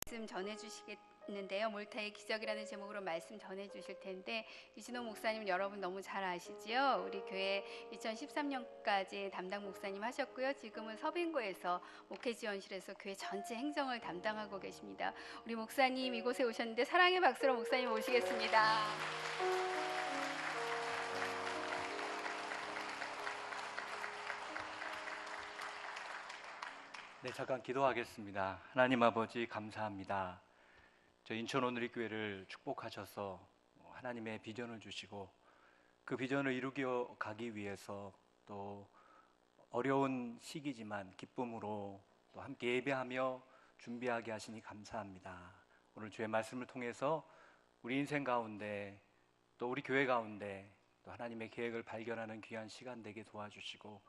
말씀 전해주시겠는데요. 몰타의 기적이라는 제목으로 말씀 전해주실 텐데, 이진호 목사님 여러분 너무 잘 아시지요? 우리 교회 2013년까지 담당 목사님 하셨고요. 지금은 서빙고에서 목회지원실에서 교회 전체 행정을 담당하고 계십니다. 우리 목사님 이곳에 오셨는데 사랑의 박수로 목사님 모시겠습니다. 네, 잠깐 기도하겠습니다. 하나님 아버지 감사합니다. 저 인천 온누리교회를 축복하셔서 하나님의 비전을 주시고 그 비전을 이루게 가기 위해서 또 어려운 시기지만 기쁨으로 또 함께 예배하며 준비하게 하시니 감사합니다. 오늘 주의 말씀을 통해서 우리 인생 가운데 또 우리 교회 가운데 또 하나님의 계획을 발견하는 귀한 시간 되게 도와주시고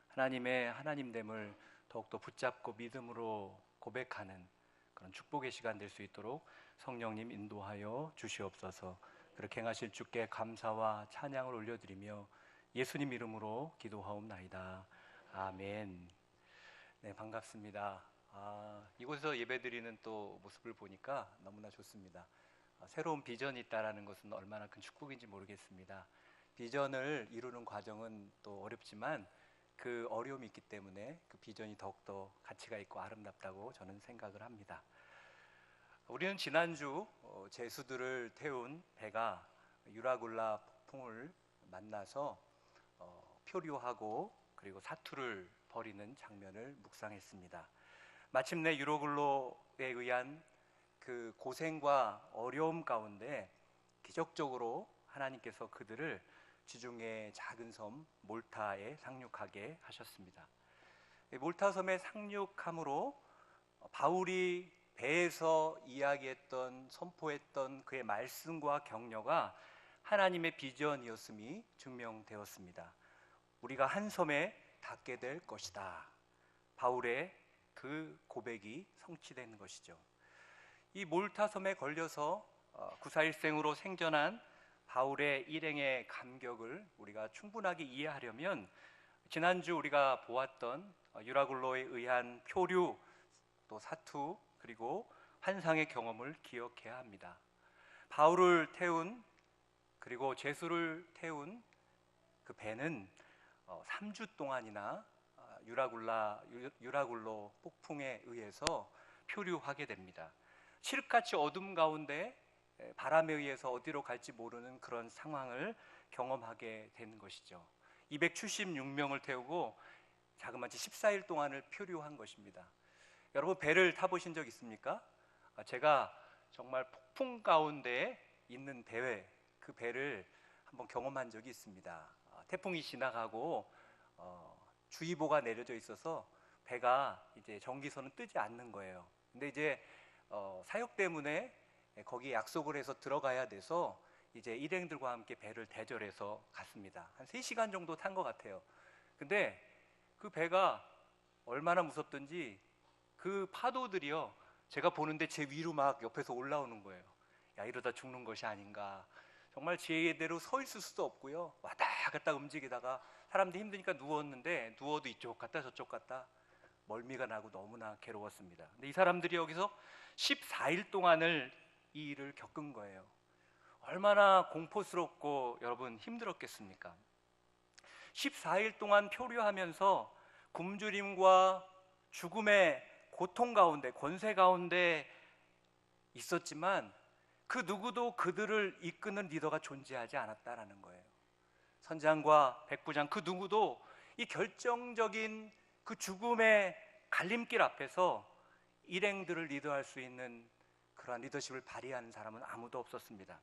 하나님의 하나님됨을 더욱더 붙잡고 믿음으로 고백하는 그런 축복의 시간 될 수 있도록 성령님 인도하여 주시옵소서. 그렇게 행하실 주께 감사와 찬양을 올려드리며 예수님 이름으로 기도하옵나이다. 아멘. 네, 반갑습니다. 이곳에서 예배드리는 또 모습을 보니까 너무나 좋습니다. 새로운 비전이 있다는 것은 얼마나 큰 축복인지 모르겠습니다. 비전을 이루는 과정은 또 어렵지만 그 어려움이 있기 때문에 그 비전이 더욱더 가치가 있고 아름답다고 저는 생각을 합니다. 우리는 지난주 제수들을 태운 배가 유라굴라 폭풍을 만나서 표류하고 그리고 사투를 벌이는 장면을 묵상했습니다. 마침내 유라굴로에 의한 그 고생과 어려움 가운데 기적적으로 하나님께서 그들을 지중해 작은 섬 몰타에 상륙하게 하셨습니다. 몰타 섬에 상륙함으로 바울이 배에서 이야기했던 선포했던 그의 말씀과 격려가 하나님의 비전이었음이 증명되었습니다. 우리가 한 섬에 닿게 될 것이다. 바울의 그 고백이 성취된 것이죠. 이 몰타 섬에 걸려서 구사일생으로 생존한 바울의 일행의 감격을 우리가 충분하게 이해하려면 지난주 우리가 보았던 유라굴로에 의한 표류, 또 사투, 그리고 환상의 경험을 기억해야 합니다. 바울을 태운 그리고 제수를 태운 그 배는 3주 동안이나 유라굴로 폭풍에 의해서 표류하게 됩니다. 칠흑같이 어둠 가운데 바람에 의해서 어디로 갈지 모르는 그런 상황을 경험하게 되는 것이죠. 276명을 태우고 자그마치 14일 동안을 표류한 것입니다. 여러분 배를 타보신 적 있습니까? 제가 정말 폭풍 가운데 있는 배, 그 배를 한번 경험한 적이 있습니다. 태풍이 지나가고 주의보가 내려져 있어서 배가 이제 정기선은 뜨지 않는 거예요. 근데 이제 사역 때문에 거기에 약속을 해서 들어가야 돼서 이제 일행들과 함께 배를 대절해서 갔습니다. 한 3시간 정도 탄 것 같아요. 근데 그 배가 얼마나 무섭던지 그 파도들이요, 제가 보는데 제 위로 막 옆에서 올라오는 거예요. 야, 이러다 죽는 것이 아닌가. 정말 제대로 서 있을 수도 없고요, 왔다 갔다 움직이다가 사람들이 힘드니까 누웠는데 누워도 이쪽 갔다 저쪽 갔다 멀미가 나고 너무나 괴로웠습니다. 근데 이 사람들이 여기서 14일 동안을 이 일을 겪은 거예요. 얼마나 공포스럽고 여러분 힘들었겠습니까? 14일 동안 표류하면서 굶주림과 죽음의 고통 가운데, 권세 가운데 있었지만 그 누구도 그들을 이끄는 리더가 존재하지 않았다라는 거예요. 선장과 백부장 그 누구도 이 결정적인 그 죽음의 갈림길 앞에서 일행들을 리더할 수 있는 그러한 리더십을 발휘하는 사람은 아무도 없었습니다.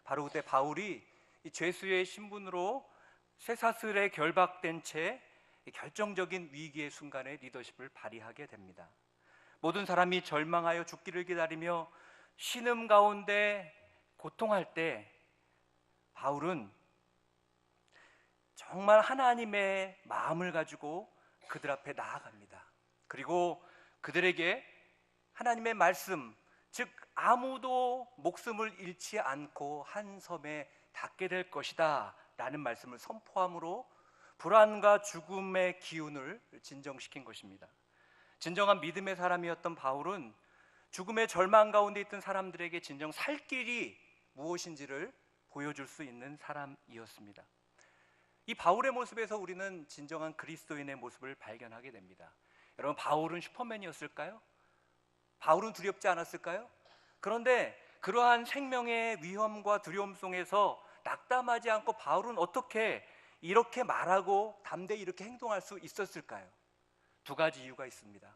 바로 그때 바울이 이 죄수의 신분으로 쇠사슬에 결박된 채 결정적인 위기의 순간에 리더십을 발휘하게 됩니다. 모든 사람이 절망하여 죽기를 기다리며 신음 가운데 고통할 때 바울은 정말 하나님의 마음을 가지고 그들 앞에 나아갑니다. 그리고 그들에게 하나님의 말씀, 즉 아무도 목숨을 잃지 않고 한 섬에 닿게 될 것이다 라는 말씀을 선포함으로 불안과 죽음의 기운을 진정시킨 것입니다. 진정한 믿음의 사람이었던 바울은 죽음의 절망 가운데 있던 사람들에게 진정 살 길이 무엇인지를 보여줄 수 있는 사람이었습니다. 이 바울의 모습에서 우리는 진정한 그리스도인의 모습을 발견하게 됩니다. 여러분, 바울은 슈퍼맨이었을까요? 바울은 두렵지 않았을까요? 그런데 그러한 생명의 위험과 두려움 속에서 낙담하지 않고 바울은 어떻게 이렇게 말하고 담대히 이렇게 행동할 수 있었을까요? 두 가지 이유가 있습니다.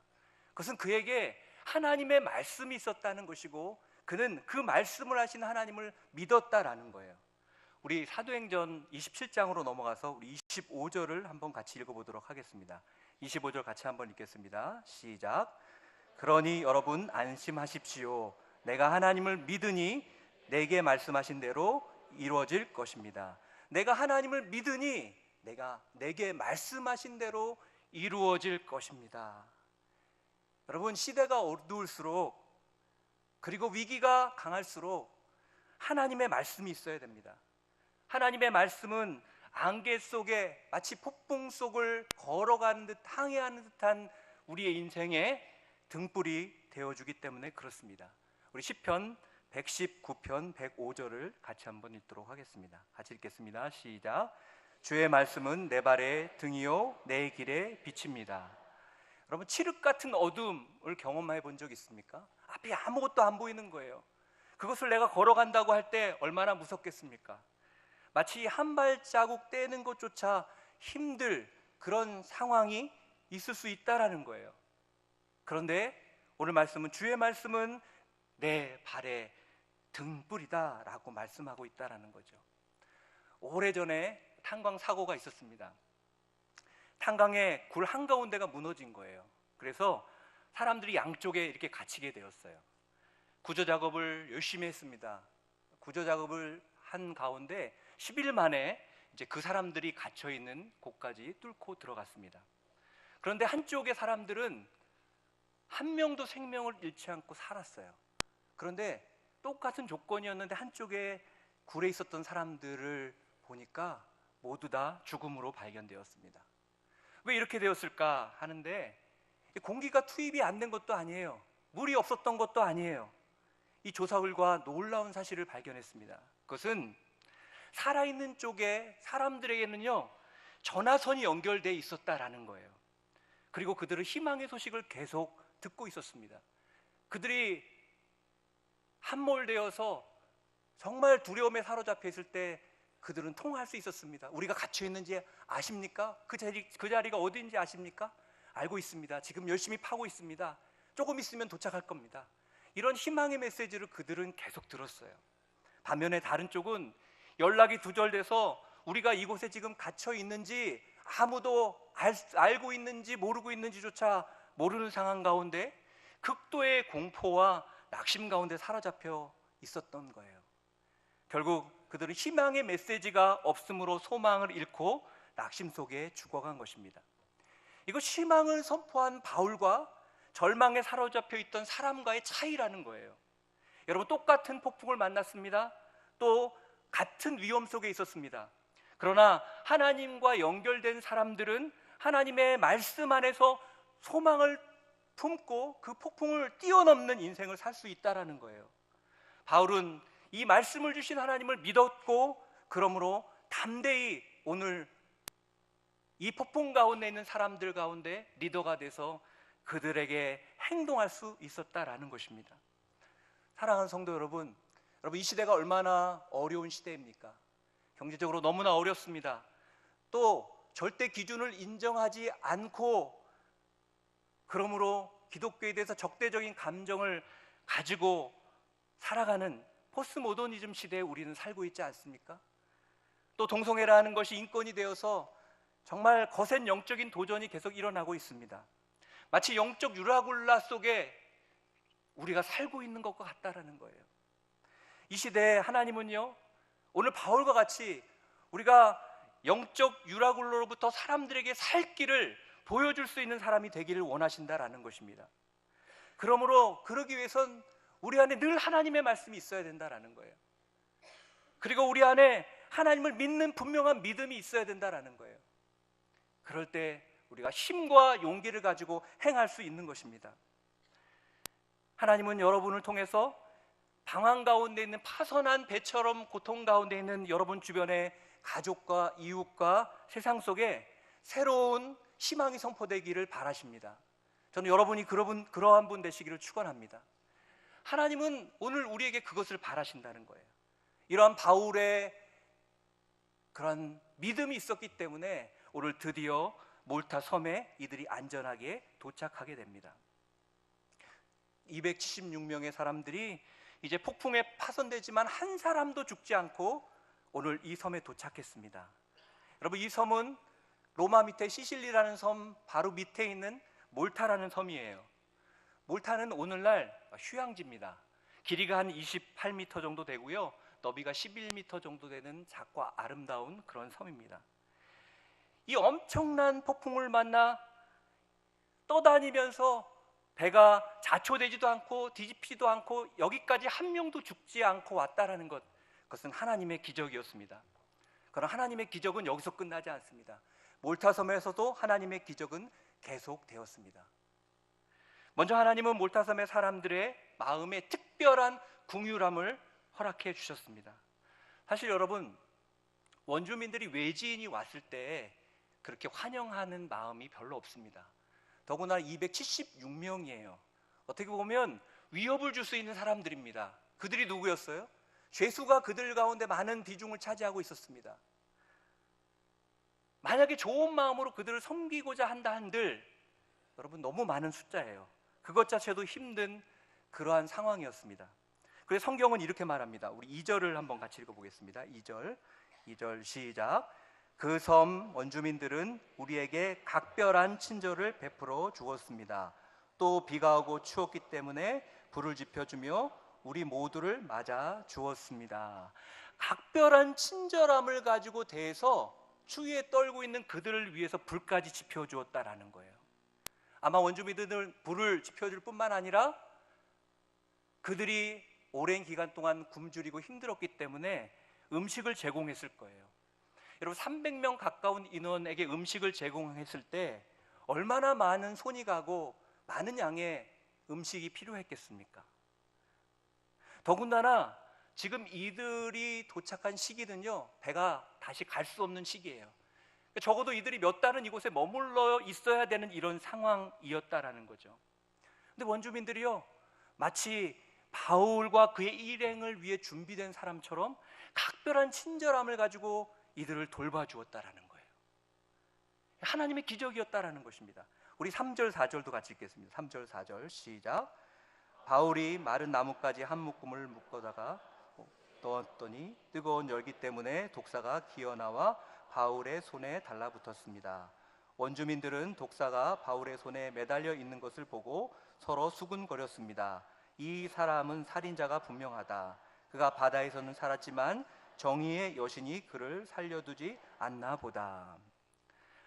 그것은 그에게 하나님의 말씀이 있었다는 것이고, 그는 그 말씀을 하신 하나님을 믿었다라는 거예요. 우리 사도행전 27장으로 넘어가서 우리 25절을 한번 같이 읽어보도록 하겠습니다. 25절 같이 한번 읽겠습니다. 시작. 그러니 여러분 안심하십시오. 내가 하나님을 믿으니 내게 말씀하신 대로 이루어질 것입니다. 내가 하나님을 믿으니 내게 말씀하신 대로 이루어질 것입니다. 여러분, 시대가 어두울수록, 그리고 위기가 강할수록 하나님의 말씀이 있어야 됩니다. 하나님의 말씀은 안개 속에 마치 폭풍 속을 걸어가는 듯 항해하는 듯한 우리의 인생의 등불이 되어주기 때문에 그렇습니다. 우리 시편 119편 105절을 같이 한번 읽도록 하겠습니다. 같이 읽겠습니다. 시작. 주의 말씀은 내 발의 등이요 내 길의 빛입니다. 여러분, 칠흑 같은 어둠을 경험해 본 적 있습니까? 앞이 아무것도 안 보이는 거예요. 그것을 내가 걸어간다고 할 때 얼마나 무섭겠습니까? 마치 한 발자국 떼는 것조차 힘들 그런 상황이 있을 수 있다라는 거예요. 그런데 오늘 말씀은, 주의 말씀은 내 발의 등불이다 라고 말씀하고 있다라는 거죠. 오래전에 탄광 사고가 있었습니다. 탄광의 굴 한가운데가 무너진 거예요. 그래서 사람들이 양쪽에 이렇게 갇히게 되었어요. 구조 작업을 열심히 했습니다. 구조 작업을 한 가운데 10일 만에 이제 그 사람들이 갇혀 있는 곳까지 뚫고 들어갔습니다. 그런데 한쪽의 사람들은 한 명도 생명을 잃지 않고 살았어요. 그런데 똑같은 조건이었는데 한쪽에 굴에 있었던 사람들을 보니까 모두 다 죽음으로 발견되었습니다. 왜 이렇게 되었을까 하는데, 공기가 투입이 안 된 것도 아니에요. 물이 없었던 것도 아니에요. 이 조사 결과 놀라운 사실을 발견했습니다. 그것은 살아있는 쪽에 사람들에게는요 전화선이 연결되어 있었다라는 거예요. 그리고 그들은 희망의 소식을 계속 듣고 있었습니다. 그들이 함몰되어서 정말 두려움에 사로잡혀 있을 때 그들은 통화할 수 있었습니다. 우리가 갇혀 있는지 아십니까? 그 자리가 어디인지 아십니까? 알고 있습니다. 지금 열심히 파고 있습니다. 조금 있으면 도착할 겁니다. 이런 희망의 메시지를 그들은 계속 들었어요. 반면에 다른 쪽은 연락이 두절돼서 우리가 이곳에 지금 갇혀 있는지 아무도 알고 있는지 모르고 있는지조차 모르는 상황 가운데 극도의 공포와 낙심 가운데 사로잡혀 있었던 거예요. 결국 그들은 희망의 메시지가 없으므로 소망을 잃고 낙심 속에 죽어간 것입니다. 이거 희망을 선포한 바울과 절망에 사로잡혀 있던 사람과의 차이라는 거예요. 여러분, 똑같은 폭풍을 만났습니다. 또 같은 위험 속에 있었습니다. 그러나 하나님과 연결된 사람들은 하나님의 말씀 안에서 소망을 품고 그 폭풍을 뛰어넘는 인생을 살 수 있다라는 거예요. 바울은 이 말씀을 주신 하나님을 믿었고, 그러므로 담대히 오늘 이 폭풍 가운데 있는 사람들 가운데 리더가 돼서 그들에게 행동할 수 있었다라는 것입니다. 사랑하는 성도 여러분, 이 시대가 얼마나 어려운 시대입니까? 경제적으로 너무나 어렵습니다. 또 절대 기준을 인정하지 않고, 그러므로 기독교에 대해서 적대적인 감정을 가지고 살아가는 포스모더니즘 시대에 우리는 살고 있지 않습니까? 또 동성애라는 것이 인권이 되어서 정말 거센 영적인 도전이 계속 일어나고 있습니다. 마치 영적 유라굴라 속에 우리가 살고 있는 것과 같다라는 거예요. 이 시대에 하나님은요, 오늘 바울과 같이 우리가 영적 유라굴로로부터 사람들에게 살 길을 보여줄 수 있는 사람이 되기를 원하신다라는 것입니다. 그러므로 그러기 위해선 우리 안에 늘 하나님의 말씀이 있어야 된다라는 거예요. 그리고 우리 안에 하나님을 믿는 분명한 믿음이 있어야 된다라는 거예요. 그럴 때 우리가 힘과 용기를 가지고 행할 수 있는 것입니다. 하나님은 여러분을 통해서 방황 가운데 있는 파선한 배처럼 고통 가운데 있는 여러분 주변의 가족과 이웃과 세상 속에 새로운 희망이 선포되기를 바라십니다. 저는 여러분이 그러한 분 되시기를 축원합니다. 하나님은 오늘 우리에게 그것을 바라신다는 거예요. 이러한 바울의 그런 믿음이 있었기 때문에 오늘 드디어 몰타 섬에 이들이 안전하게 도착하게 됩니다. 276명의 사람들이 이제 폭풍에 파손되지만 한 사람도 죽지 않고 오늘 이 섬에 도착했습니다. 여러분, 이 섬은 로마 밑에 시실리라는 섬 바로 밑에 있는 몰타라는 섬이에요. 몰타는 오늘날 휴양지입니다. 길이가 한 28m 정도 되고요, 너비가 11m 정도 되는 작고 아름다운 그런 섬입니다. 이 엄청난 폭풍을 만나 떠다니면서 배가 자초되지도 않고 뒤집히지도 않고 여기까지 한 명도 죽지 않고 왔다라는 것, 그것은 하나님의 기적이었습니다. 그러나 하나님의 기적은 여기서 끝나지 않습니다. 몰타섬에서도 하나님의 기적은 계속되었습니다. 먼저 하나님은 몰타섬의 사람들의 마음에 특별한 긍휼함을 허락해 주셨습니다. 사실 여러분, 원주민들이 외지인이 왔을 때 그렇게 환영하는 마음이 별로 없습니다. 더구나 276명이에요. 어떻게 보면 위협을 줄 수 있는 사람들입니다. 그들이 누구였어요? 죄수가 그들 가운데 많은 비중을 차지하고 있었습니다. 만약에 좋은 마음으로 그들을 섬기고자 한다 한들 여러분, 너무 많은 숫자예요. 그것 자체도 힘든 그러한 상황이었습니다. 그래서 성경은 이렇게 말합니다. 우리 2절을 한번 같이 읽어보겠습니다. 2절 시작. 그 섬 원주민들은 우리에게 각별한 친절을 베풀어 주었습니다. 또 비가 오고 추웠기 때문에 불을 지펴주며 우리 모두를 맞아 주었습니다. 각별한 친절함을 가지고 대해서 추위에 떨고 있는 그들을 위해서 불까지 지펴주었다라는 거예요. 아마 원주민들은 불을 지펴줄 뿐만 아니라 그들이 오랜 기간 동안 굶주리고 힘들었기 때문에 음식을 제공했을 거예요. 여러분, 300명 가까운 인원에게 음식을 제공했을 때 얼마나 많은 손이 가고 많은 양의 음식이 필요했겠습니까? 더군다나 지금 이들이 도착한 시기는요, 배가 다시 갈 수 없는 시기예요. 적어도 이들이 몇 달은 이곳에 머물러 있어야 되는 이런 상황이었다라는 거죠. 근데 원주민들이요, 마치 바울과 그의 일행을 위해 준비된 사람처럼 각별한 친절함을 가지고 이들을 돌봐주었다라는 거예요. 하나님의 기적이었다라는 것입니다. 우리 3절 4절도 같이 읽겠습니다. 3절 4절 시작. 바울이 마른 나뭇가지 한 묶음을 묶어다가 넣었더니 뜨거운 열기 때문에 독사가 기어나와 바울의 손에 달라붙었습니다. 원주민들은 독사가 바울의 손에 매달려 있는 것을 보고 서로 수군거렸습니다. 이 사람은 살인자가 분명하다. 그가 바다에서는 살았지만 정의의 여신이 그를 살려두지 않나 보다.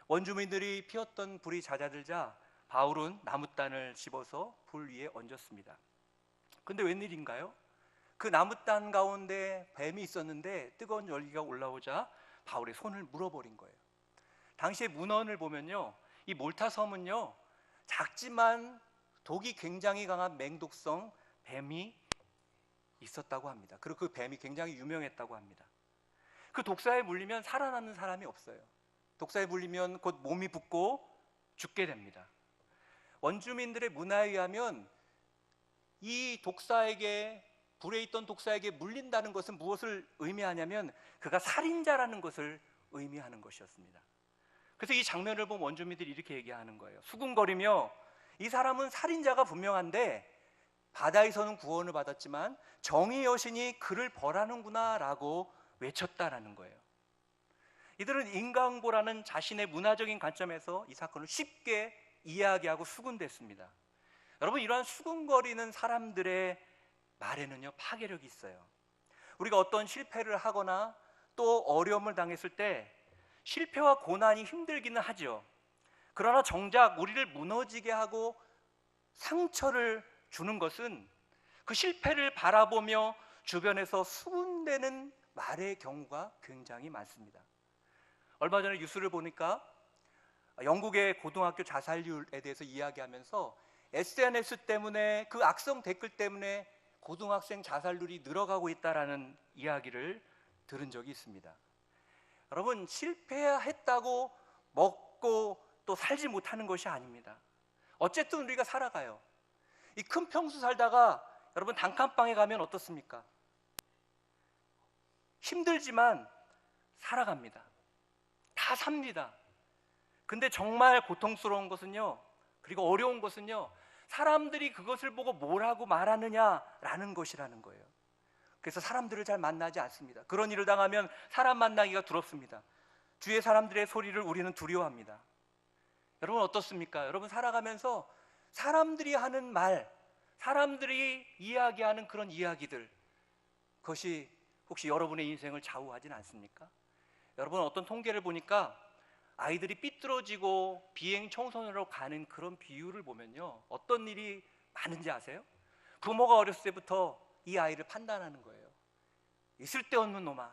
원주민들이 피웠던 불이 잦아들자 바울은 나무단을 집어서 불 위에 얹었습니다. 근데 웬일인가요? 그 나무단 가운데 뱀이 있었는데 뜨거운 열기가 올라오자 바울의 손을 물어버린 거예요. 당시의 문헌을 보면요, 이 몰타 섬은요, 작지만 독이 굉장히 강한 맹독성 뱀이 있었다고 합니다. 그리고 그 뱀이 굉장히 유명했다고 합니다. 그 독사에 물리면 살아남는 사람이 없어요. 독사에 물리면 곧 몸이 붓고 죽게 됩니다. 원주민들의 문화에 의하면 이 독사에게, 불에 있던 독사에게 물린다는 것은 무엇을 의미하냐면 그가 살인자라는 것을 의미하는 것이었습니다. 그래서 이 장면을 본 원주민들이 이렇게 얘기하는 거예요. 수군거리며 이 사람은 살인자가 분명한데 바다에서는 구원을 받았지만 정의 여신이 그를 벌하는구나 라고 외쳤다라는 거예요. 이들은 인간고라는 자신의 문화적인 관점에서 이 사건을 쉽게 이야기하고 수군댔습니다. 여러분, 이러한 수군거리는 사람들의 말에는요, 파괴력이 있어요. 우리가 어떤 실패를 하거나 또 어려움을 당했을 때 실패와 고난이 힘들기는 하죠. 그러나 정작 우리를 무너지게 하고 상처를 주는 것은 그 실패를 바라보며 주변에서 수군대는 말의 경우가 굉장히 많습니다. 얼마 전에 뉴스를 보니까 영국의 고등학교 자살률에 대해서 이야기하면서 SNS 때문에, 그 악성 댓글 때문에 고등학생 자살률이 늘어가고 있다라는 이야기를 들은 적이 있습니다. 여러분, 실패했다고 먹고 또 살지 못하는 것이 아닙니다. 어쨌든 우리가 살아가요. 이 큰 평수 살다가 여러분 단칸방에 가면 어떻습니까? 힘들지만 살아갑니다. 다 삽니다. 근데 정말 고통스러운 것은요, 그리고 어려운 것은요, 사람들이 그것을 보고 뭐라고 말하느냐라는 것이라는 거예요. 그래서 사람들을 잘 만나지 않습니다. 그런 일을 당하면 사람 만나기가 두렵습니다. 주위의 사람들의 소리를 우리는 두려워합니다. 여러분 어떻습니까? 여러분 살아가면서 사람들이 하는 말, 사람들이 이야기하는 그런 이야기들, 그것이 혹시 여러분의 인생을 좌우하진 않습니까? 여러분 어떤 통계를 보니까 아이들이 삐뚤어지고 비행 청소년으로 가는 그런 비율을 보면요, 어떤 일이 많은지 아세요? 부모가 어렸을 때부터 이 아이를 판단하는 거예요. 이 쓸데없는 놈아,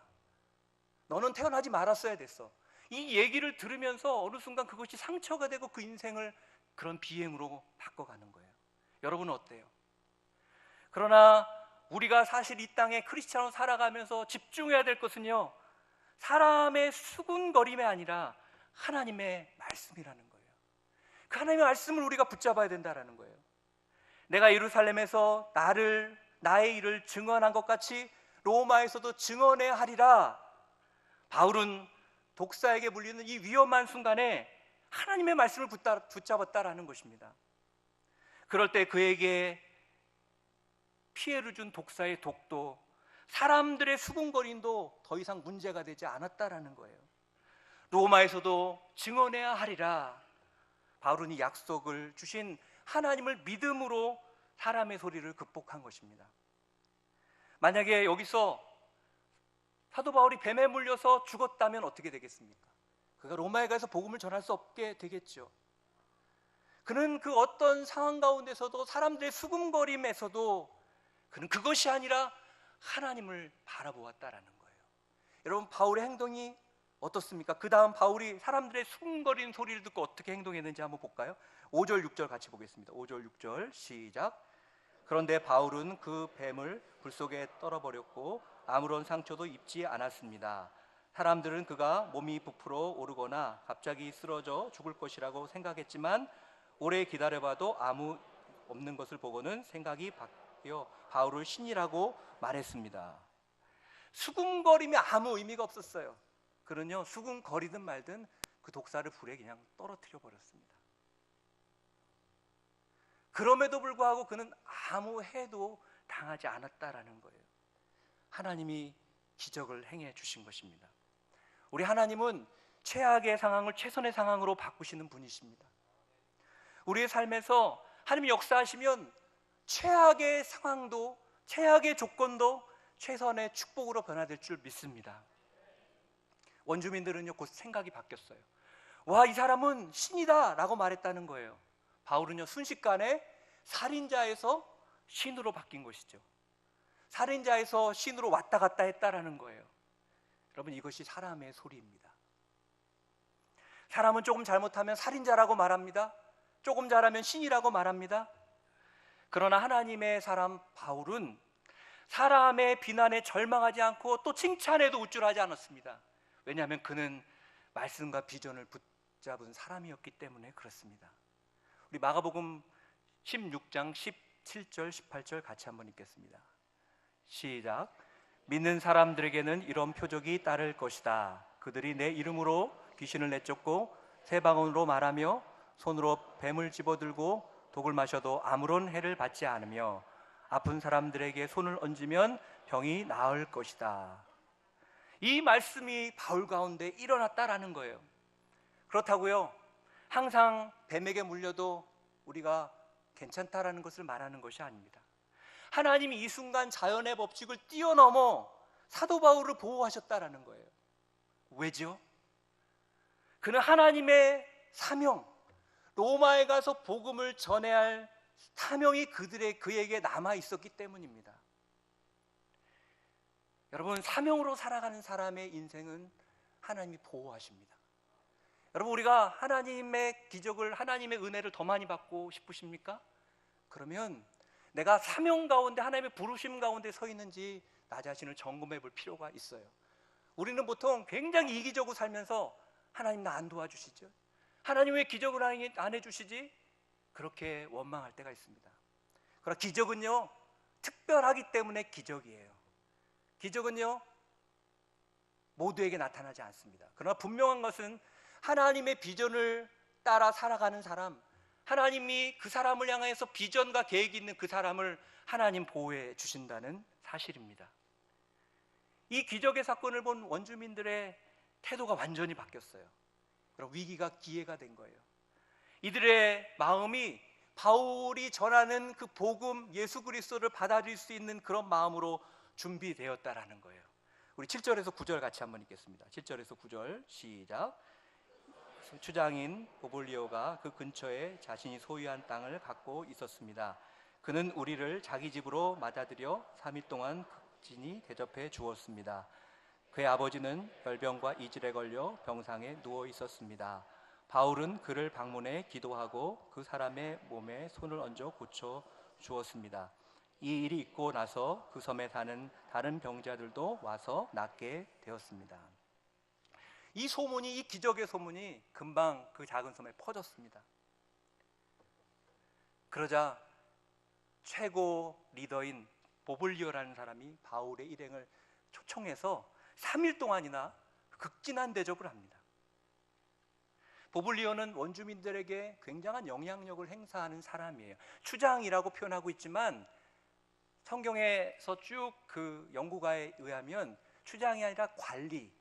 너는 태어나지 말았어야 됐어. 이 얘기를 들으면서 어느 순간 그것이 상처가 되고 그 인생을 그런 비행으로 바꿔가는 거예요. 여러분은 어때요? 그러나 우리가 사실 이 땅에 크리스찬으로 살아가면서 집중해야 될 것은요, 사람의 수군거림이 아니라 하나님의 말씀이라는 거예요. 그 하나님의 말씀을 우리가 붙잡아야 된다는 거예요. 내가 예루살렘에서 나의 일을 증언한 것 같이 로마에서도 증언해야 하리라. 바울은 독사에게 물리는 이 위험한 순간에 하나님의 말씀을 붙잡았다라는 것입니다. 그럴 때 그에게 피해를 준 독사의 독도, 사람들의 수군거림도 더 이상 문제가 되지 않았다라는 거예요. 로마에서도 증언해야 하리라. 바울은 이 약속을 주신 하나님을 믿음으로 사람의 소리를 극복한 것입니다. 만약에 여기서 사도 바울이 뱀에 물려서 죽었다면 어떻게 되겠습니까? 그가 로마에 가서 복음을 전할 수 없게 되겠죠. 그는 그 어떤 상황 가운데서도 사람들의 수군거림에서도 그는 그것이 아니라 하나님을 바라보았다라는 거예요. 여러분 바울의 행동이 어떻습니까? 그 다음 바울이 사람들의 수군거리는 소리를 듣고 어떻게 행동했는지 한번 볼까요? 5절 6절 같이 보겠습니다. 5절 6절 시작. 그런데 바울은 그 뱀을 불 속에 떨어버렸고 아무런 상처도 입지 않았습니다. 사람들은 그가 몸이 부풀어 오르거나 갑자기 쓰러져 죽을 것이라고 생각했지만 오래 기다려봐도 아무 없는 것을 보고는 생각이 바뀌어 바울을 신이라고 말했습니다. 수군거림이 아무 의미가 없었어요. 그는요, 수군거리든 말든 그 독사를 불에 그냥 떨어뜨려 버렸습니다. 그럼에도 불구하고 그는 아무 해도 당하지 않았다라는 거예요. 하나님이 기적을 행해 주신 것입니다. 우리 하나님은 최악의 상황을 최선의 상황으로 바꾸시는 분이십니다. 우리의 삶에서 하나님이 역사하시면 최악의 상황도, 최악의 조건도 최선의 축복으로 변화될 줄 믿습니다. 원주민들은요, 곧 생각이 바뀌었어요. 와, 이 사람은 신이다 라고 말했다는 거예요. 바울은요, 순식간에 살인자에서 신으로 바뀐 것이죠. 살인자에서 신으로 왔다 갔다 했다라는 거예요. 여러분, 이것이 사람의 소리입니다. 사람은 조금 잘못하면 살인자라고 말합니다. 조금 잘하면 신이라고 말합니다. 그러나 하나님의 사람 바울은 사람의 비난에 절망하지 않고 또 칭찬에도 우쭐하지 않았습니다. 왜냐하면 그는 말씀과 비전을 붙잡은 사람이었기 때문에 그렇습니다. 우리 마가복음 16장 17절 18절 같이 한번 읽겠습니다. 시작. 믿는 사람들에게는 이런 표적이 따를 것이다. 그들이 내 이름으로 귀신을 내쫓고 새 방언으로 말하며 손으로 뱀을 집어들고 독을 마셔도 아무런 해를 받지 않으며 아픈 사람들에게 손을 얹으면 병이 나을 것이다. 이 말씀이 바울 가운데 일어났다라는 거예요. 그렇다고요, 항상 뱀에게 물려도 우리가 괜찮다라는 것을 말하는 것이 아닙니다. 하나님이 이 순간 자연의 법칙을 뛰어넘어 사도 바울을 보호하셨다라는 거예요. 왜죠? 그는 하나님의 사명, 로마에 가서 복음을 전해야 할 사명이 그에게 남아 있었기 때문입니다. 여러분, 사명으로 살아가는 사람의 인생은 하나님이 보호하십니다. 여러분, 우리가 하나님의 기적을, 하나님의 은혜를 더 많이 받고 싶으십니까? 그러면 내가 사명 가운데, 하나님의 부르심 가운데 서 있는지 나 자신을 점검해 볼 필요가 있어요. 우리는 보통 굉장히 이기적으로 살면서 하나님 나 안 도와주시죠? 하나님 왜 기적을 안 해주시지? 그렇게 원망할 때가 있습니다. 그러나 기적은요, 특별하기 때문에 기적이에요. 기적은요, 모두에게 나타나지 않습니다. 그러나 분명한 것은 하나님의 비전을 따라 살아가는 사람, 하나님이 그 사람을 향해서 비전과 계획이 있는 그 사람을 하나님 보호해 주신다는 사실입니다. 이 기적의 사건을 본 원주민들의 태도가 완전히 바뀌었어요. 그럼 위기가 기회가 된 거예요. 이들의 마음이 바울이 전하는 그 복음, 예수 그리스도를 받아들일 수 있는 그런 마음으로 준비되었다라는 거예요. 우리 7절에서 9절 같이 한번 읽겠습니다. 7절에서 9절 시작. 추장인 보볼리오가 그 근처에 자신이 소유한 땅을 갖고 있었습니다. 그는 우리를 자기 집으로 맞아들여 3일 동안 극진히 대접해 주었습니다. 그의 아버지는 열병과 이질에 걸려 병상에 누워 있었습니다. 바울은 그를 방문해 기도하고 그 사람의 몸에 손을 얹어 고쳐 주었습니다. 이 일이 있고 나서 그 섬에 사는 다른 병자들도 와서 낫게 되었습니다. 이 소문이, 이 기적의 소문이 금방 그 작은 섬에 퍼졌습니다. 그러자 최고 리더인 보블리오라는 사람이 바울의 일행을 초청해서 3일 동안이나 극진한 대접을 합니다. 보블리오는 원주민들에게 굉장한 영향력을 행사하는 사람이에요. 추장이라고 표현하고 있지만 성경에서 쭉 그 연구가에 의하면 추장이 아니라 관리,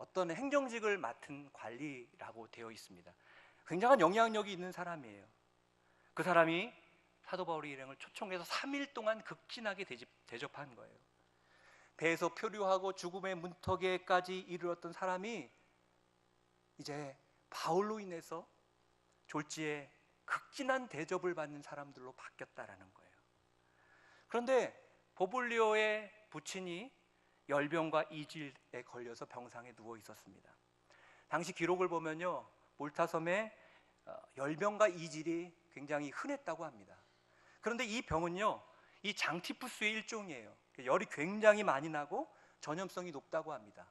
어떤 행정직을 맡은 관리라고 되어 있습니다. 굉장한 영향력이 있는 사람이에요. 그 사람이 사도 바울의 일행을 초청해서 3일 동안 극진하게 대접한 거예요. 배에서 표류하고 죽음의 문턱에까지 이르렀던 사람이 이제 바울로 인해서 졸지에 극진한 대접을 받는 사람들로 바뀌었다라는 거예요. 그런데 보블리오의 부친이 열병과 이질에 걸려서 병상에 누워 있었습니다. 당시 기록을 보면요, 몰타섬에 열병과 이질이 굉장히 흔했다고 합니다. 그런데 이 병은요, 이 장티푸스의 일종이에요. 열이 굉장히 많이 나고 전염성이 높다고 합니다.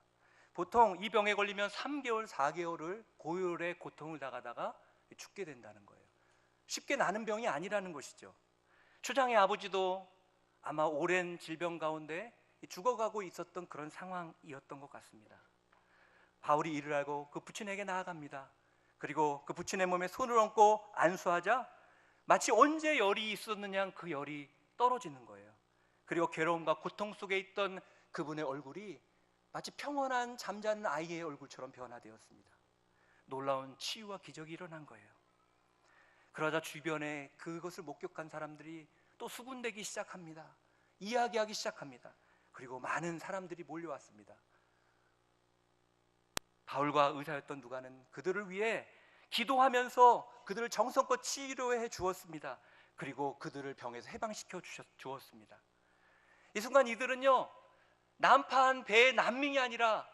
보통 이 병에 걸리면 3개월, 4개월을 고열의 고통을 당하다가 죽게 된다는 거예요. 쉽게 나는 병이 아니라는 것이죠. 추장의 아버지도 아마 오랜 질병 가운데 죽어가고 있었던 그런 상황이었던 것 같습니다. 바울이 이를 알고 그 부친에게 나아갑니다. 그리고 그 부친의 몸에 손을 얹고 안수하자 마치 언제 열이 있었느냐 그 열이 떨어지는 거예요. 그리고 괴로움과 고통 속에 있던 그분의 얼굴이 마치 평온한 잠자는 아이의 얼굴처럼 변화되었습니다. 놀라운 치유와 기적이 일어난 거예요. 그러자 주변에 그것을 목격한 사람들이 또 수군대기 시작합니다. 이야기하기 시작합니다. 그리고 많은 사람들이 몰려왔습니다. 바울과 의사였던 누가는 그들을 위해 기도하면서 그들을 정성껏 치료해 주었습니다. 그리고 그들을 병에서 해방시켜 주었습니다. 이 순간 이들은요, 난파한 배의 난민이 아니라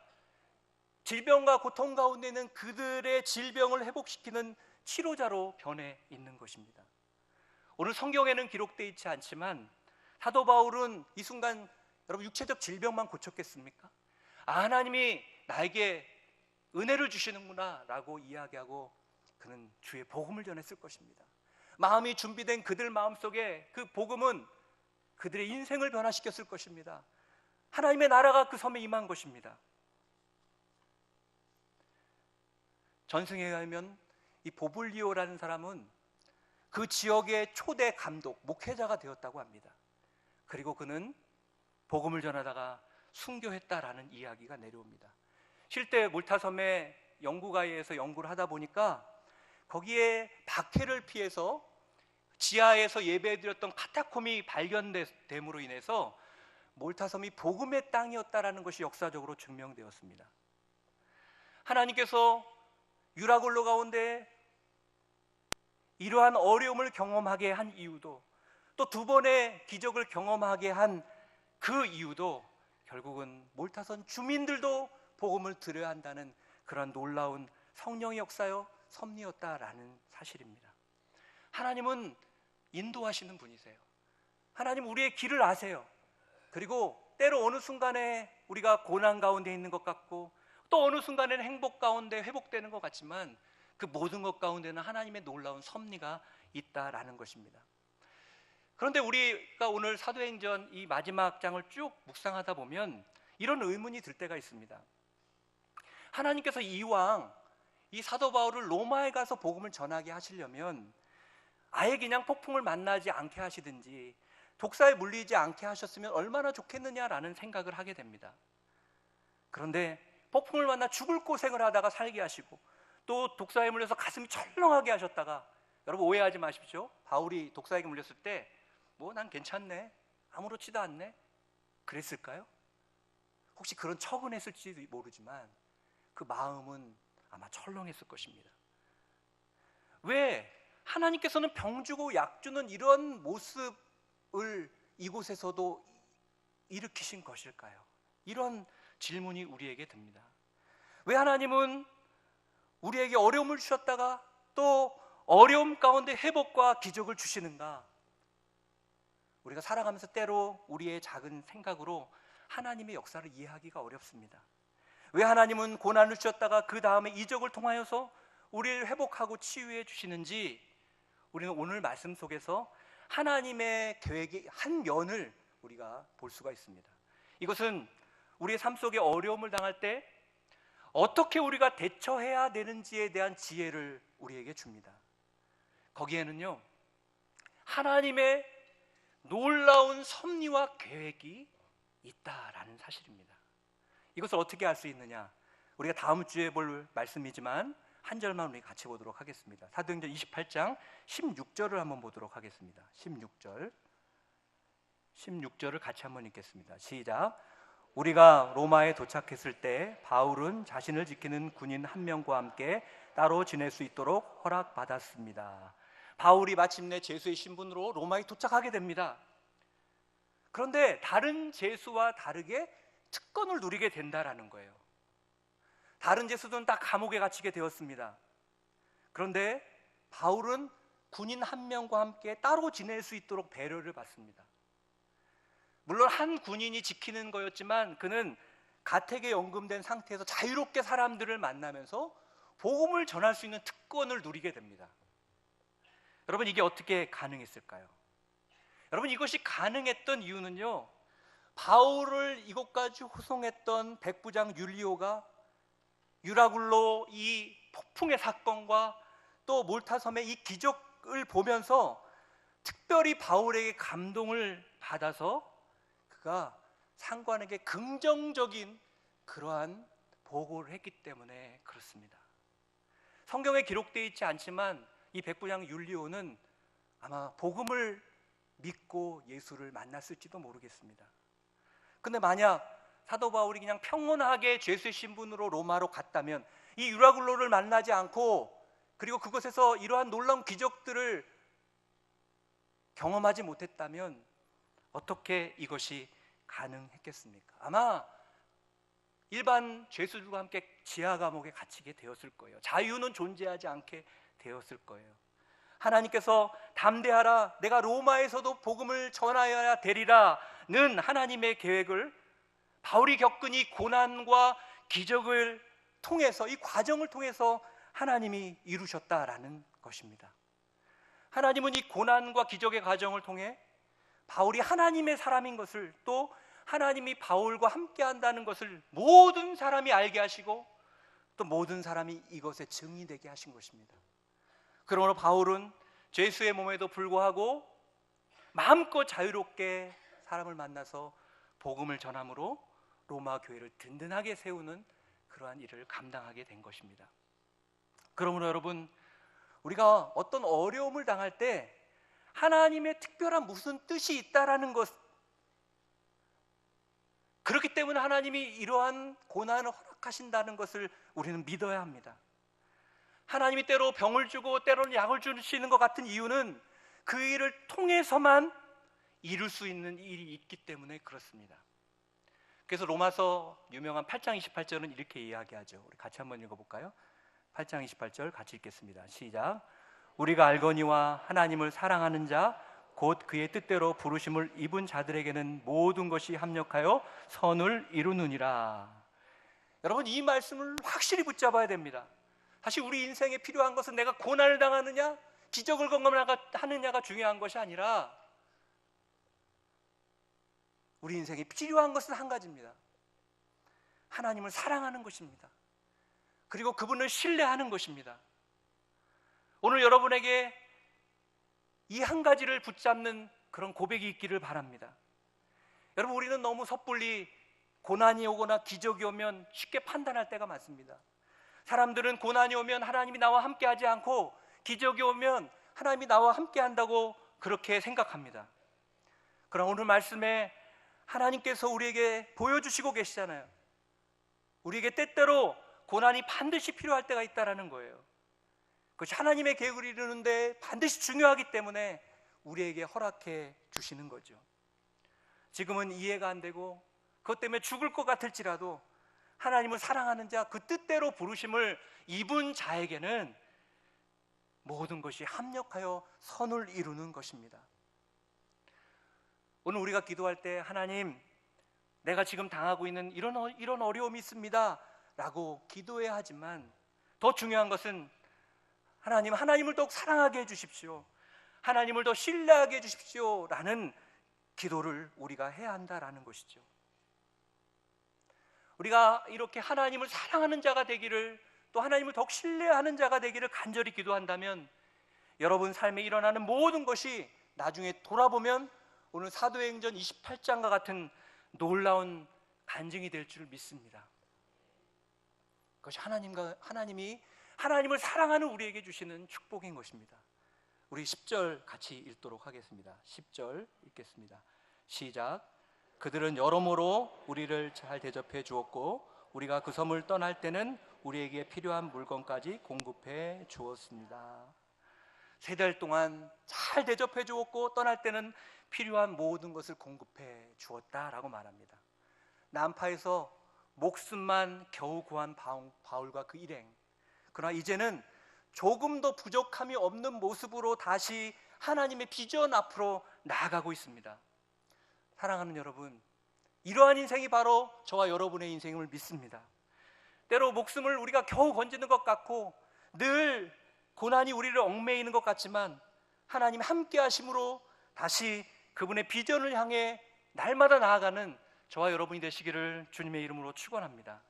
질병과 고통 가운데 있는 그들의 질병을 회복시키는 치료자로 변해 있는 것입니다. 오늘 성경에는 기록되어 있지 않지만 사도 바울은 이 순간 여러분 육체적 질병만 고쳤겠습니까? 하나님이 나에게 은혜를 주시는구나 라고 이야기하고 그는 주의 복음을 전했을 것입니다. 마음이 준비된 그들 마음속에 그 복음은 그들의 인생을 변화시켰을 것입니다. 하나님의 나라가 그 섬에 임한 것입니다. 전승에 의하면 이 보블리오라는 사람은 그 지역의 초대 감독, 목회자가 되었다고 합니다. 그리고 그는 복음을 전하다가 순교했다라는 이야기가 내려옵니다. 실제 몰타섬의 연구가에서 연구를 하다 보니까 거기에 박해를 피해서 지하에서 예배드렸던 카타콤이 발견됨으로 인해서 몰타섬이 복음의 땅이었다라는 것이 역사적으로 증명되었습니다. 하나님께서 유라굴로 가운데 이러한 어려움을 경험하게 한 이유도, 또 두 번의 기적을 경험하게 한 그 이유도 결국은 몰타섬 주민들도 복음을 들어야 한다는 그런 놀라운 성령의 역사요 섭리였다라는 사실입니다. 하나님은 인도하시는 분이세요. 하나님 우리의 길을 아세요. 그리고 때로 어느 순간에 우리가 고난 가운데 있는 것 같고 또 어느 순간에는 행복 가운데 회복되는 것 같지만 그 모든 것 가운데는 하나님의 놀라운 섭리가 있다라는 것입니다. 그런데 우리가 오늘 사도행전 이 마지막 장을 쭉 묵상하다 보면 이런 의문이 들 때가 있습니다. 하나님께서 이왕 이 사도 바울을 로마에 가서 복음을 전하게 하시려면 아예 그냥 폭풍을 만나지 않게 하시든지 독사에 물리지 않게 하셨으면 얼마나 좋겠느냐라는 생각을 하게 됩니다. 그런데 폭풍을 만나 죽을 고생을 하다가 살게 하시고 또 독사에 물려서 가슴이 철렁하게 하셨다가, 여러분 오해하지 마십시오. 바울이 독사에게 물렸을 때 뭐 난 괜찮네, 아무렇지도 않네 그랬을까요? 혹시 그런 척은 했을지도 모르지만 그 마음은 아마 철렁했을 것입니다. 왜 하나님께서는 병주고 약주는 이런 모습을 이곳에서도 일으키신 것일까요? 이런 질문이 우리에게 듭니다. 왜 하나님은 우리에게 어려움을 주셨다가 또 어려움 가운데 회복과 기적을 주시는가? 우리가 살아가면서 때로 우리의 작은 생각으로 하나님의 역사를 이해하기가 어렵습니다. 왜 하나님은 고난을 주셨다가 그 다음에 이적을 통하여서 우리를 회복하고 치유해 주시는지 우리는 오늘 말씀 속에서 하나님의 계획의 한 면을 우리가 볼 수가 있습니다. 이것은 우리의 삶 속에 어려움을 당할 때 어떻게 우리가 대처해야 되는지에 대한 지혜를 우리에게 줍니다. 거기에는요, 하나님의 놀라운 섭리와 계획이 있다라는 사실입니다. 이것을 어떻게 알 수 있느냐? 우리가 다음 주에 볼 말씀이지만 한 절만 우리 같이 보도록 하겠습니다. 사도행전 28장 16절을 한번 보도록 하겠습니다. 16절을 같이 한번 읽겠습니다. 시작. 우리가 로마에 도착했을 때 바울은 자신을 지키는 군인 한 명과 함께 따로 지낼 수 있도록 허락받았습니다. 바울이 마침내 제수의 신분으로 로마에 도착하게 됩니다. 그런데 다른 제수와 다르게 특권을 누리게 된다라는 거예요. 다른 제수들은 다 감옥에 갇히게 되었습니다. 그런데 바울은 군인 한 명과 함께 따로 지낼 수 있도록 배려를 받습니다. 물론 한 군인이 지키는 거였지만 그는 가택에 연금된 상태에서 자유롭게 사람들을 만나면서 복음을 전할 수 있는 특권을 누리게 됩니다. 여러분, 이게 어떻게 가능했을까요? 여러분, 이것이 가능했던 이유는요, 바울을 이곳까지 호송했던 백부장 율리오가 유라굴로 이 폭풍의 사건과 또 몰타섬의 이 기적을 보면서 특별히 바울에게 감동을 받아서 그가 상관에게 긍정적인 그러한 보고를 했기 때문에 그렇습니다. 성경에 기록되어 있지 않지만 이 백부장 율리오는 아마 복음을 믿고 예수를 만났을지도 모르겠습니다. 근데 만약 사도 바울이 그냥 평온하게 죄수의 신분으로 로마로 갔다면 이 유라굴로를 만나지 않고 그리고 그곳에서 이러한 놀라운 기적들을 경험하지 못했다면 어떻게 이것이 가능했겠습니까? 아마 일반 죄수들과 함께 지하 감옥에 갇히게 되었을 거예요. 자유는 존재하지 않게 되었을 거예요. 하나님께서 담대하라, 내가 로마에서도 복음을 전하여야 되리라는 하나님의 계획을 바울이 겪은 이 고난과 기적을 통해서, 이 과정을 통해서 하나님이 이루셨다라는 것입니다. 하나님은 이 고난과 기적의 과정을 통해 바울이 하나님의 사람인 것을, 또 하나님이 바울과 함께 한다는 것을 모든 사람이 알게 하시고 또 모든 사람이 이것에 증인이 되게 하신 것입니다. 그러므로 바울은 죄수의 몸에도 불구하고 마음껏 자유롭게 사람을 만나서 복음을 전함으로 로마 교회를 든든하게 세우는 그러한 일을 감당하게 된 것입니다. 그러므로 여러분, 우리가 어떤 어려움을 당할 때 하나님의 특별한 무슨 뜻이 있다라는 것, 그렇기 때문에 하나님이 이러한 고난을 허락하신다는 것을 우리는 믿어야 합니다. 하나님이 때로 병을 주고 때로는 약을 주시는 것 같은 이유는 그 일을 통해서만 이룰 수 있는 일이 있기 때문에 그렇습니다. 그래서 로마서 유명한 8장 28절은 이렇게 이야기하죠. 우리 같이 한번 읽어볼까요? 8장 28절 같이 읽겠습니다. 시작. 우리가 알거니와 하나님을 사랑하는 자 곧 그의 뜻대로 부르심을 입은 자들에게는 모든 것이 합력하여 선을 이루느니라. 여러분, 이 말씀을 확실히 붙잡아야 됩니다. 사실 우리 인생에 필요한 것은 내가 고난을 당하느냐 기적을 경험하느냐가 중요한 것이 아니라 우리 인생에 필요한 것은 한 가지입니다. 하나님을 사랑하는 것입니다. 그리고 그분을 신뢰하는 것입니다. 오늘 여러분에게 이 한 가지를 붙잡는 그런 고백이 있기를 바랍니다. 여러분, 우리는 너무 섣불리 고난이 오거나 기적이 오면 쉽게 판단할 때가 많습니다. 사람들은 고난이 오면 하나님이 나와 함께 하지 않고 기적이 오면 하나님이 나와 함께 한다고 그렇게 생각합니다. 그러나 오늘 말씀에 하나님께서 우리에게 보여주시고 계시잖아요. 우리에게 때때로 고난이 반드시 필요할 때가 있다는 거예요. 그것이 하나님의 계획을 이루는데 반드시 중요하기 때문에 우리에게 허락해 주시는 거죠. 지금은 이해가 안 되고 그것 때문에 죽을 것 같을지라도 하나님을 사랑하는 자, 그 뜻대로 부르심을 입은 자에게는 모든 것이 합력하여 선을 이루는 것입니다. 오늘 우리가 기도할 때 하나님, 내가 지금 당하고 있는 이런 어려움이 있습니다 라고 기도해야 하지만 더 중요한 것은 하나님을 더욱 사랑하게 해주십시오, 하나님을 더 신뢰하게 해주십시오 라는 기도를 우리가 해야 한다라는 것이죠. 우리가 이렇게 하나님을 사랑하는 자가 되기를, 또 하나님을 더욱 신뢰하는 자가 되기를 간절히 기도한다면 여러분 삶에 일어나는 모든 것이 나중에 돌아보면 오늘 사도행전 28장과 같은 놀라운 간증이 될 줄 믿습니다. 그것이 하나님이 하나님을 사랑하는 우리에게 주시는 축복인 것입니다. 우리 10절 같이 읽도록 하겠습니다. 10절 읽겠습니다. 시작. 그들은 여러모로 우리를 잘 대접해 주었고 우리가 그 섬을 떠날 때는 우리에게 필요한 물건까지 공급해 주었습니다. 3달 동안 잘 대접해 주었고 떠날 때는 필요한 모든 것을 공급해 주었다라고 말합니다. 난파에서 목숨만 겨우 구한 바울과 그 일행, 그러나 이제는 조금 더 부족함이 없는 모습으로 다시 하나님의 비전 앞으로 나아가고 있습니다. 사랑하는 여러분, 이러한 인생이 바로 저와 여러분의 인생임을 믿습니다. 때로 목숨을 우리가 겨우 건지는 것 같고 늘 고난이 우리를 얽매이는 것 같지만 하나님 함께 하심으로 다시 그분의 비전을 향해 날마다 나아가는 저와 여러분이 되시기를 주님의 이름으로 축원합니다.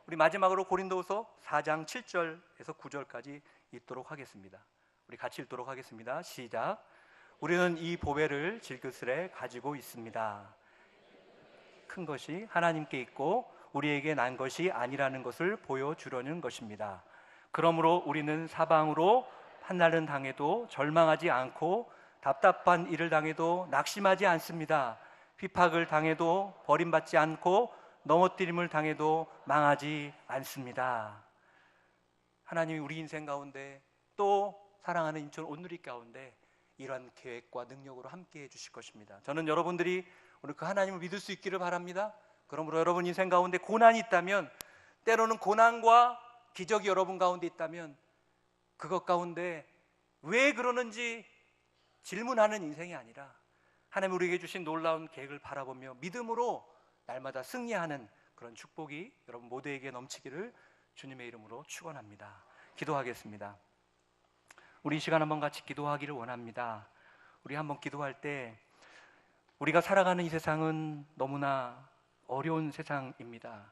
우리 마지막으로 고린도후서 4장 7절에서 9절까지 읽도록 하겠습니다. 우리 같이 읽도록 하겠습니다. 시작. 우리는 이 보배를 질그스레 가지고 있습니다. 큰 것이 하나님께 있고 우리에게 난 것이 아니라는 것을 보여주려는 것입니다. 그러므로 우리는 사방으로 환난을 당해도 절망하지 않고 답답한 일을 당해도 낙심하지 않습니다. 핍박을 당해도 버림받지 않고 넘어뜨림을 당해도 망하지 않습니다. 하나님이 우리 인생 가운데 또 사랑하는 인천 온누리 가운데 이러한 계획과 능력으로 함께해 주실 것입니다. 저는 여러분들이 오늘 그 하나님을 믿을 수 있기를 바랍니다. 그러므로 여러분 인생 가운데 고난이 있다면, 때로는 고난과 기적이 여러분 가운데 있다면 그것 가운데 왜 그러는지 질문하는 인생이 아니라 하나님 우리에게 주신 놀라운 계획을 바라보며 믿음으로 날마다 승리하는 그런 축복이 여러분 모두에게 넘치기를 주님의 이름으로 축원합니다. 기도하겠습니다. 우리 이 시간 한번 같이 기도하기를 원합니다. 우리 한번 기도할 때 우리가 살아가는 이 세상은 너무나 어려운 세상입니다.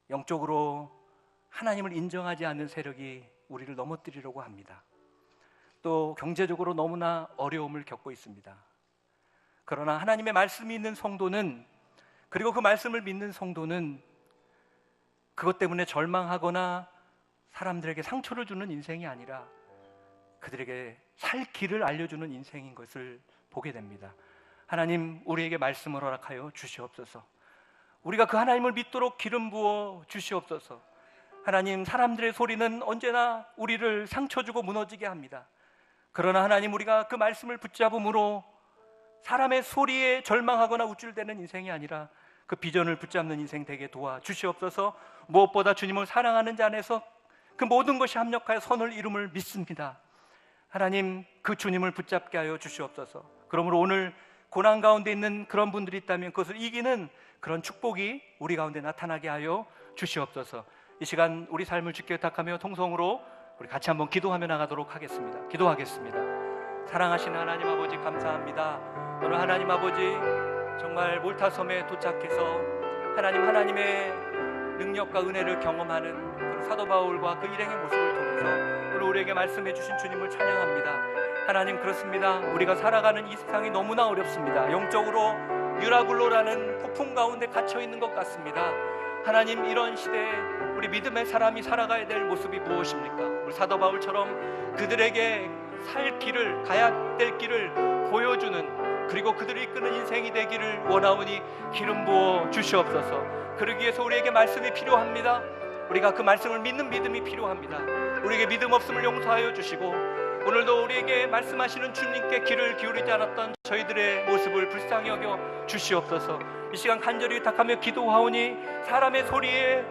영적으로 하나님을 인정하지 않는 세력이 우리를 넘어뜨리려고 합니다. 또 경제적으로 너무나 어려움을 겪고 있습니다. 그러나 하나님의 말씀이 있는 성도는, 그리고 그 말씀을 믿는 성도는 그것 때문에 절망하거나 사람들에게 상처를 주는 인생이 아니라 그들에게 살 길을 알려주는 인생인 것을 보게 됩니다. 하나님 우리에게 말씀을 허락하여 주시옵소서. 우리가 그 하나님을 믿도록 기름 부어 주시옵소서. 하나님, 사람들의 소리는 언제나 우리를 상처 주고 무너지게 합니다. 그러나 하나님, 우리가 그 말씀을 붙잡음으로 사람의 소리에 절망하거나 우쭐대는 인생이 아니라 그 비전을 붙잡는 인생 되게 도와 주시옵소서. 무엇보다 주님을 사랑하는 자 안에서 그 모든 것이 합력하여 선을 이룸을 믿습니다. 하나님 그 주님을 붙잡게 하여 주시옵소서. 그러므로 오늘 고난 가운데 있는 그런 분들이 있다면 그것을 이기는 그런 축복이 우리 가운데 나타나게 하여 주시옵소서. 이 시간 우리 삶을 주께 의탁하며 통성으로 우리 같이 한번 기도하며 나가도록 하겠습니다. 기도하겠습니다. 사랑하시는 하나님 아버지, 감사합니다. 오늘 하나님 아버지 정말 몰타섬에 도착해서 하나님의 능력과 은혜를 경험하는 그런 사도 바울과 그 일행의 모습을 통해서 오늘 우리에게 말씀해 주신 주님을 찬양합니다. 하나님, 그렇습니다. 우리가 살아가는 이 세상이 너무나 어렵습니다. 영적으로 유라굴로라는 폭풍 가운데 갇혀 있는 것 같습니다. 하나님, 이런 시대에 우리 믿음의 사람이 살아가야 될 모습이 무엇입니까? 우리 사도 바울처럼 그들에게 살 길을, 가야 될 길을 보여주는, 그리고 그들을 이끄는 인생이 되기를 원하오니 기름 부어 주시옵소서. 그러기 위해서 우리에게 말씀이 필요합니다. 우리가 그 말씀을 믿는 믿음이 필요합니다. 우리에게 믿음 없음을 용서하여 주시고 오늘도 우리에게 말씀하시는 주님께 귀를 기울이지 않았던 저희들의 모습을 불쌍히 여겨 주시옵소서. 이 시간 간절히 의탁하며 기도하오니 사람의 소리에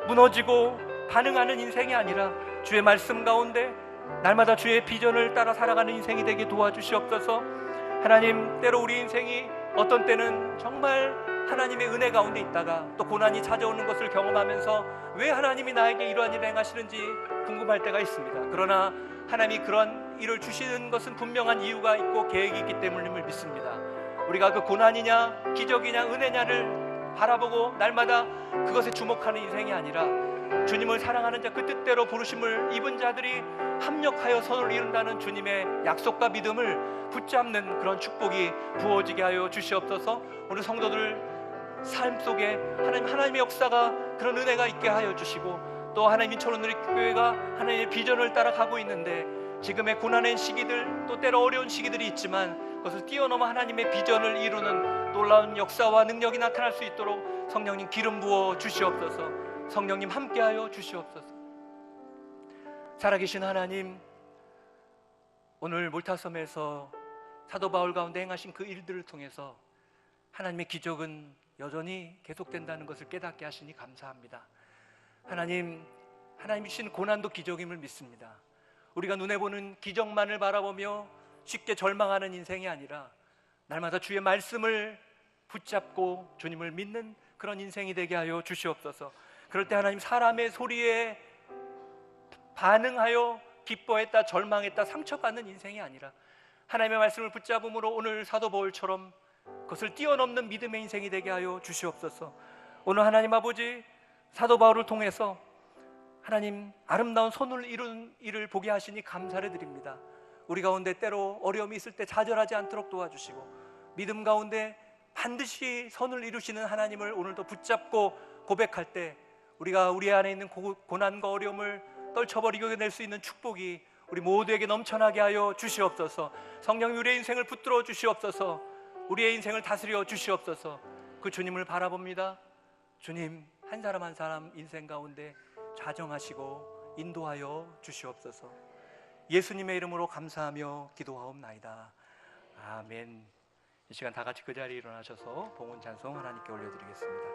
무너지고 반응하는 인생이 아니라 주의 말씀 가운데 날마다 주의 비전을 따라 살아가는 인생이 되게 도와주시옵소서. 하나님, 때로 우리 인생이 어떤 때는 정말 하나님의 은혜 가운데 있다가 또 고난이 찾아오는 것을 경험하면서 왜 하나님이 나에게 이러한 일을 행하시는지 궁금할 때가 있습니다. 그러나 하나님이 그런 일을 주시는 것은 분명한 이유가 있고 계획이 있기 때문임을 믿습니다. 우리가 그 고난이냐 기적이냐 은혜냐를 바라보고 날마다 그것에 주목하는 인생이 아니라 주님을 사랑하는 자, 그 뜻대로 부르심을 입은 자들이 합력하여 선을 이룬다는 주님의 약속과 믿음을 붙잡는 그런 축복이 부어지게 하여 주시옵소서. 오늘 성도들 삶 속에 하나님의 역사가, 그런 은혜가 있게 하여 주시고 또 하나님 인천오늘의 교회가 하나님의 비전을 따라가고 있는데 지금의 고난의 시기들, 또 때로 어려운 시기들이 있지만 그것을 뛰어넘어 하나님의 비전을 이루는 놀라운 역사와 능력이 나타날 수 있도록 성령님 기름 부어 주시옵소서. 성령님 함께하여 주시옵소서. 살아계신 하나님, 오늘 몰타섬에서 사도 바울 가운데 행하신 그 일들을 통해서 하나님의 기적은 여전히 계속된다는 것을 깨닫게 하시니 감사합니다. 하나님 주신 고난도 기적임을 믿습니다. 우리가 눈에 보는 기적만을 바라보며 쉽게 절망하는 인생이 아니라 날마다 주의 말씀을 붙잡고 주님을 믿는 그런 인생이 되게 하여 주시옵소서. 그럴 때 하나님, 사람의 소리에 반응하여 기뻐했다, 절망했다, 상처받는 인생이 아니라 하나님의 말씀을 붙잡음으로 오늘 사도 바울처럼 그것을 뛰어넘는 믿음의 인생이 되게 하여 주시옵소서. 오늘 하나님 아버지, 사도 바울을 통해서 하나님 아름다운 선을 이룬 일을 보게 하시니 감사를 드립니다. 우리 가운데 때로 어려움이 있을 때 좌절하지 않도록 도와주시고 믿음 가운데 반드시 선을 이루시는 하나님을 오늘도 붙잡고 고백할 때 우리가 우리 안에 있는 고난과 어려움을 떨쳐버리고 낼 수 있는 축복이 우리 모두에게 넘쳐나게 하여 주시옵소서. 성령님, 우리의 인생을 붙들어 주시옵소서. 우리의 인생을 다스려 주시옵소서. 그 주님을 바라봅니다. 주님, 한 사람 한 사람 인생 가운데 좌정하시고 인도하여 주시옵소서. 예수님의 이름으로 감사하며 기도하옵나이다. 아멘. 이 시간 다 같이 그 자리에 일어나셔서 봉헌 찬송 하나님께 올려드리겠습니다.